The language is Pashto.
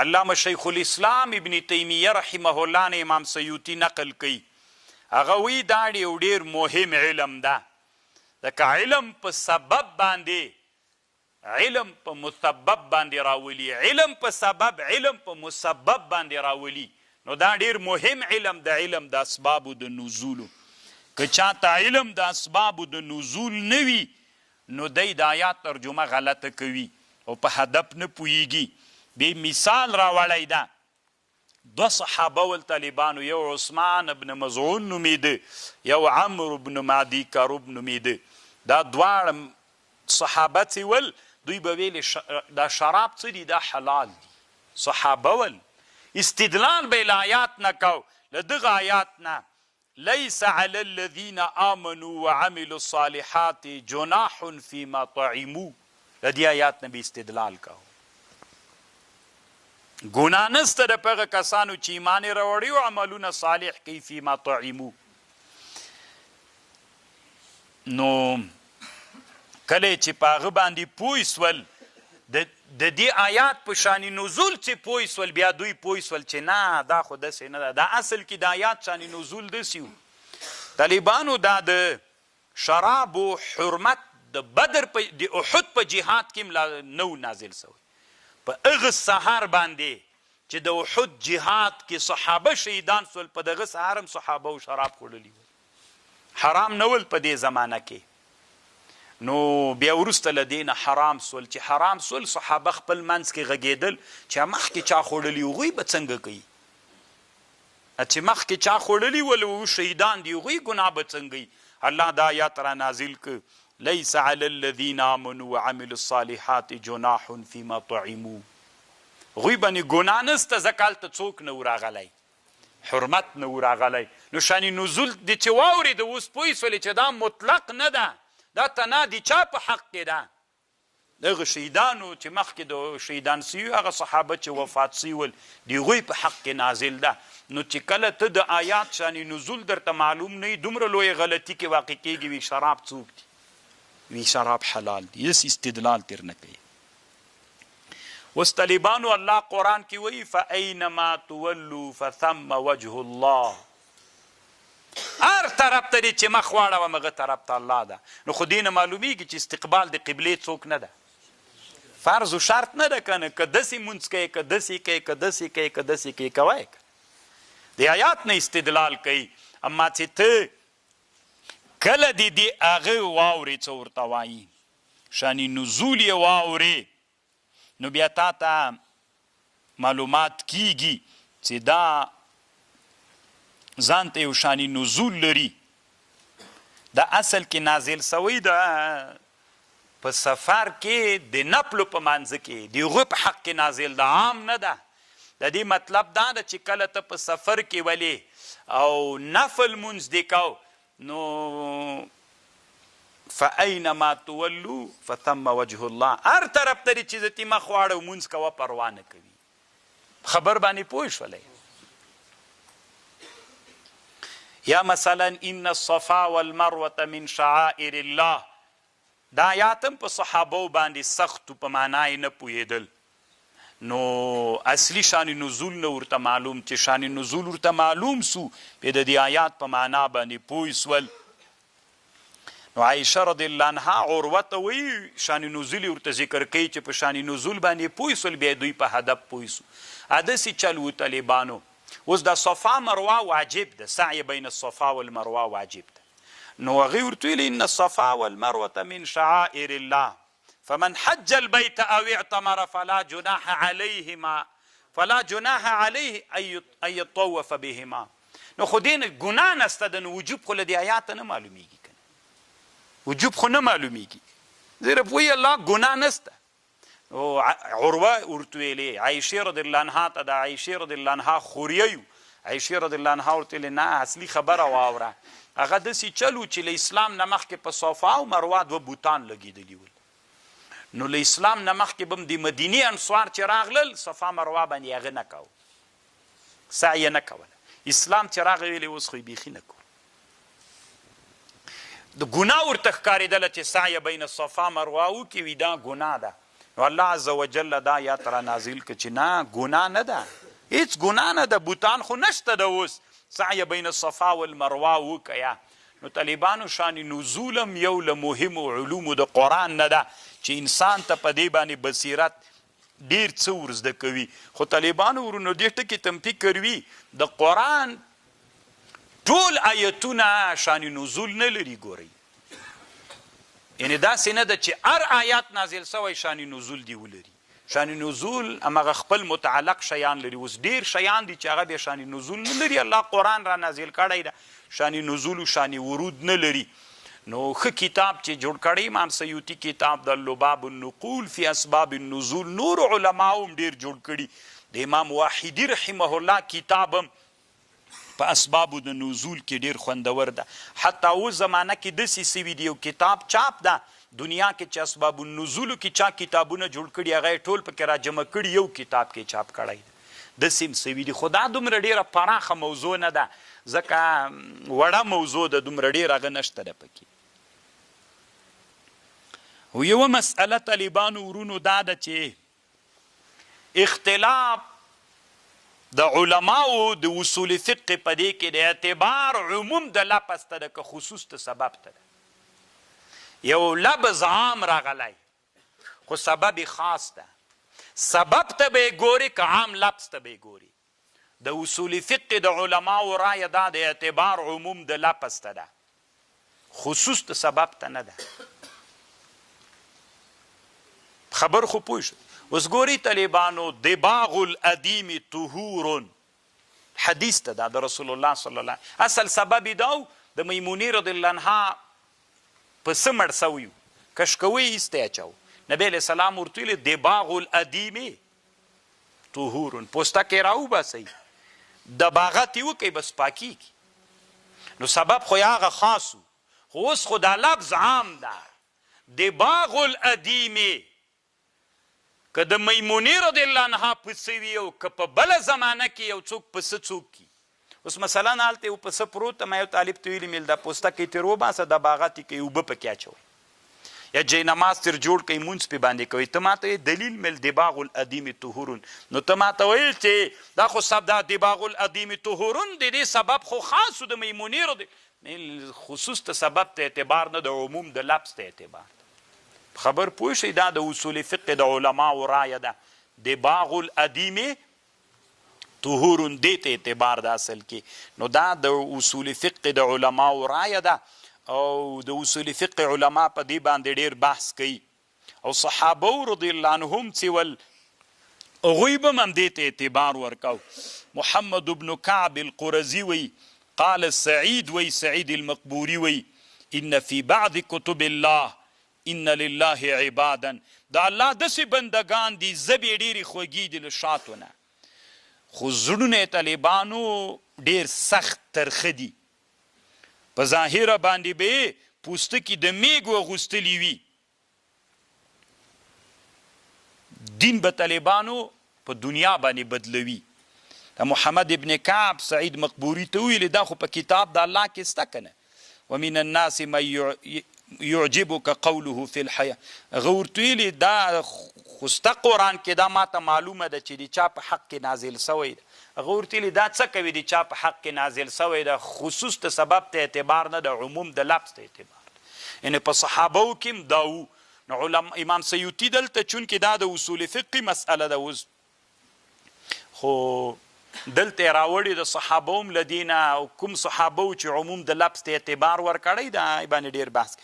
علامه شیخ الاسلام ابن تیمیه رحمه الله نه امام سیوطي نقل کوي هغه وی دا ډېر مهم علم ده ځکه علم په سبب باندې علم په مسبب باندې راولي علم په سبب علم په مسبب باندې راولي نو دا ډېر مهم علم د علم د اسبابو د نزولو که چاته علم د اسبابو د نزول نه وي نو دی د آیات ترجمه غلطه کوي او په هدف نه پوهیږي بی مثال راوړی ده دو صحابه ول طالبانو یو عثمان ابن مزعون نومیده یو عمرو ابن معدی کروب نومیده دا دواړه صحابه چې ول دوی به ویلې دا شراب څه دي دا حلال دي صحابه ول استدلال به له آیات نه کو له دغه آیات نه لیس علی الذین آمنوا وعملوا الصالحات جناح فیما طعموا له دې آیات نه به استدلال کو ګناه نسته د پغه کسانو چې ایمان یې راوړي او عملونه صالح کوي فیما طعموا نو کله چې په هغه باندې پوه سول د دې آیات په شان نزول چې پوه سول بیا دوی پوه سول چې نه دا خو داسې نه ده دا اصل کې د آیات شان نزول داسې و طالبانو دا د شرابو حرمت د بدر د احد په جهاد کې نو نازل سوی په هغه سهار باندې چې د احد جهاد کې صحابه شهیدان سول په دغه سهار هم صحابه او شراب خوړلي وو حرام نه ول په دې زمانه کې نو بیا وروسته له دې نه حرام سول چې حرام سول صحابه خپل منځ کې غږېدل چې مخکې چا خوړلي هغوی به څنګه کوي چې مخکې چا خوړلي ول شهیدان دي هغوی ګناه به څنګه وي الله دا آیات را نازل کړ لیس علی الذین آمنوا وعملوا الصالحات جناح فیما طعموا غوی باندې ګناه نسته ځکه هلته څوک نه و راغلی حرمت نه و راغلی نو شانې نزول د چې واورېده اوس پوه سولې چې دا مطلق نه ده دا تنادي چا په حق کې ده دغه شهیدانو چې مخکې د شهیدان سوي هغه صحابه چې وفات سوي ول د هغوی په حق کې نازل ده نو چې کله ته د آیات شانې نزول درته معلوم نه وي دومره لویه غلطي کې واقع کېږي وي شراب څوک دي وی شراب حلال دي یس استدلال تیر نه کوي اوس طالبانو الله قرآن کې وایي فاینما تولوا فثم وجه الله هر طرف ته دې چې مخ واړوه هغه طرف ته الله ده نو خو دې نه معلومیږي چې استقبال د قبلې څوک نه ده فرض و شرط نه ده که نه که داسې مونځ کوې که داسې کوې که داسې کوې که داسې کوې کوی د آیات نه استدلال کوي اما چې ته کله دې هغه واورې څه ورته وایي شانې نزول یې واورې نو بیا تا ته معلومات کیږي چې دا ځان ته یو شانې نزول لري دا اصل کې نازل سوی ده په سفر کې د نفلو په منځ کې د هغوی په حق کې نازل ده عام نه ده د دې مطلب دا ده چې کله ته په سفر کې ولې او نفل مونځ دې کو نو فاینما تولوا فثم وجه الله هر طرف ته چې زه تی مخ واړو مونځ کوه پروا نه کوي خبر باندې پوه شولی یا مثلا ان الصفا والمروه من شعائر الله دا آیات هم په صحابو باندې سختو په معنای نه پوهېدل نو اصلي شان نزول نه ورته معلوم چې شان نزول ورته معلوم سو په د دې آیات په معنا باندې پوه سول نو عایشه رضی الله عنها عروه ته وایي شان نزول ورته ذکر کوي چې په شان نزول باندې پوه سول بیا دوی په هدف پوه سو هداسې چل و طالبانو اوس د صفا مروه واجب ده سعی بین الصفا والمروه واجب ده نو هغې ورته ویلي ان الصفا والمروه من شعائر الله فمن حج البيت او اعتمر فلا جناح عليه ان يطوف بهما نو خو دې ګناه نسته ده نو وجوب خو له دې آیات نه معلومیږي کنه وجوب خو نه معلومیږي زیره پوهیږي الله ګناه نسته عروه ورته ویلې عایشې رضی الله عنها ته د عایشې رضی الله عنها خوریه یو عایشې رضی الله عنها ورته ویلې نه اصلي خبره واوره هغه داسې چلو چې له اسلام نه مخکې په صفا او مروه دوه بوتان لګېدلي ول نو له اسلام نه مخکې به هم د مدینې انصار چې راغلل صفا مروه باندې هغه نه کوه سعی یې نه کوله اسلام چې راغی ویلې اوس خو یې بیخي نه کوو د ګناه ورته ښکارېدله چې سعی بین الصفا مروه وکړي وي دا ګناه ده نو الله عز وجل دا آیات را نازل که چې نه ګناه نه ده، هیڅ ګناه نه ده، بوتان خو نشته ده. اوس سعی بین الصفا والمروه وکیا. نو طالبانو شان نزول هم یو له مهمو علومو د قرآن نه ده چې انسان ته په دې باندې بصیرت ډیر څه ورزده کوي. خو طالبانو ورونو دې ټکي تم فکر وي د قرآن ټول آیتونه شان نزول نه لري. ګورئ یعنی داسې نه ده چې هر آیات نازل سوی شان نزول دی ولري. شان نزول همغه خپل متعلق شیان لري. اوس ډیر شیان دي چې هغه بیا شان نزول نه لري. الله قرآن را نازل کړی ده، شان نزول و شان ورود نه لري. نو ښه کتاب چې جوړ کړی امام سیوطي کتاب د لباب النقول فی اسباب النزول، نور علماو هم ډیر جوړ کړي. د امام واحدی رحمه الله کتاب هم په اسبابو د نزول کې ډیر خوندور ده. حتی اوس زمانه کې داسې سوي دي یو کتاب چاپ ده دنیا کې چې اسباب النزولو کې چا کتابونه جوړ کړي هغه یې ټول پکې را جمع کړي یو کتاب کې چاپ کړی ده. داسې هم سوي دي. خو دا دومره ډیره پراخه موضوع نه ده ځکه وړه موضوع ده، دومره ډیر هغه نشته ده پکې. و یوه مسئله طالبانو ورونو دا ده چې اختلاف د علماو د اصول فقه په دې کې د اعتبار عموم د لفظ ته ده که خصوص ته سبب ته ده. یو لفظ عام راغلی خو سبب خاص ده، سبب ته به یې ګوري که عام لفظ ته به یې ګوري. د اصول فقه د علماو رایه دا د اعتبار عموم د لفظ ته ده، خصوص ته سبب ته نه ده. خبر خو پوه شو. اوس ګوري طالبانو دباغ الادیم طهور حدیث ته دا د رسول الله صلی الله علیه اصل سبب دا د میمونې رضی الله عنها په څه مړ سوی و، کشکوی یې ایستی اچاو. نبی علیه السلام ورته ویلي دباغ الادیم طهور، پوستکی راوباسئ دباغت یې وکئ بس پاکیږي. نو سبب خو هغه خاص و، خو اوس خو دا لفظ عام ده. دباغ الادیم که د میمونې رضی الله عنها پسه وي او که په بله زمانه کې یو څوک پسه څوک کي. اوس مثلا هلته یو پسه پروت ته ما یو طالب ته ویلي میل دا پوستکی ترې وباسه دباغت یې کوي اوبه پکې اچوئ یا جای نماز تر جوړ کوي مونځ پې باندې کوي. ته ما ته دلیل میل دباغ الادیم طهورون. نو ته ما ته ویل چې دا خو دا دباغ الادیم طهورون د دې سبب خو خاص د میمونې رضی خصوص ته سبب ته اعتبار نه د عموم د لفظ ته اعتبار. خبر پوه شئ دا د اصول فقه د علماو رایه ده. دباغ الادیم طهورون دې ته اعتبار ده اصل کې. نو دا د اصول فقه د علماو رایه ده او د اصول فقه علما په دې باندې ډیر بحث کوي. او صحابه رضی الله عنهم چې ول هغوی به هم دې ته اعتبار ورکاو. محمد بن کعب القرزي وی قال سعید وی سعید المقبوري وی ان فی بعض کتب الله ان لله عبادا، دا الله داسې بندگان دي زبې ډېرې خوږې دي له شاتو نه، خو زړونه طالبانو ډېر سخت ترخه دي. په ظاهره باندې به یې پوستکي د میږو اغوستلي وي. دین به طالبانو په دنیا باندې بدلوي. دا محمد ابن کعب سعید مقبوري ته ویلې دا خو په کتاب د الله کې سته که نه. ومن الناس من یعجبک قوله فی الحیا. هغه ورته ویلي دا خو سته قرآن کې دا ماته معلومه ده چې د چا په حق کې نازل سوی ده. هغه ورته ویلي دا څه کوي د چا په حق کې نازل سوی ده، خصوص ته سبب ته اعتبار نه ده، عموم د لفظ ته اعتبار ده. یعنې په صحابو کې هم دا و. نو امام سیوطي دلته چونکې دا د اصول فقه مسئله ده اوس خو دلته یې راوړي د صحابو هم له دې نه او کوم صحابو چې عموم د لفظ ته اعتبار ورکړی دا باندې ډېر بحث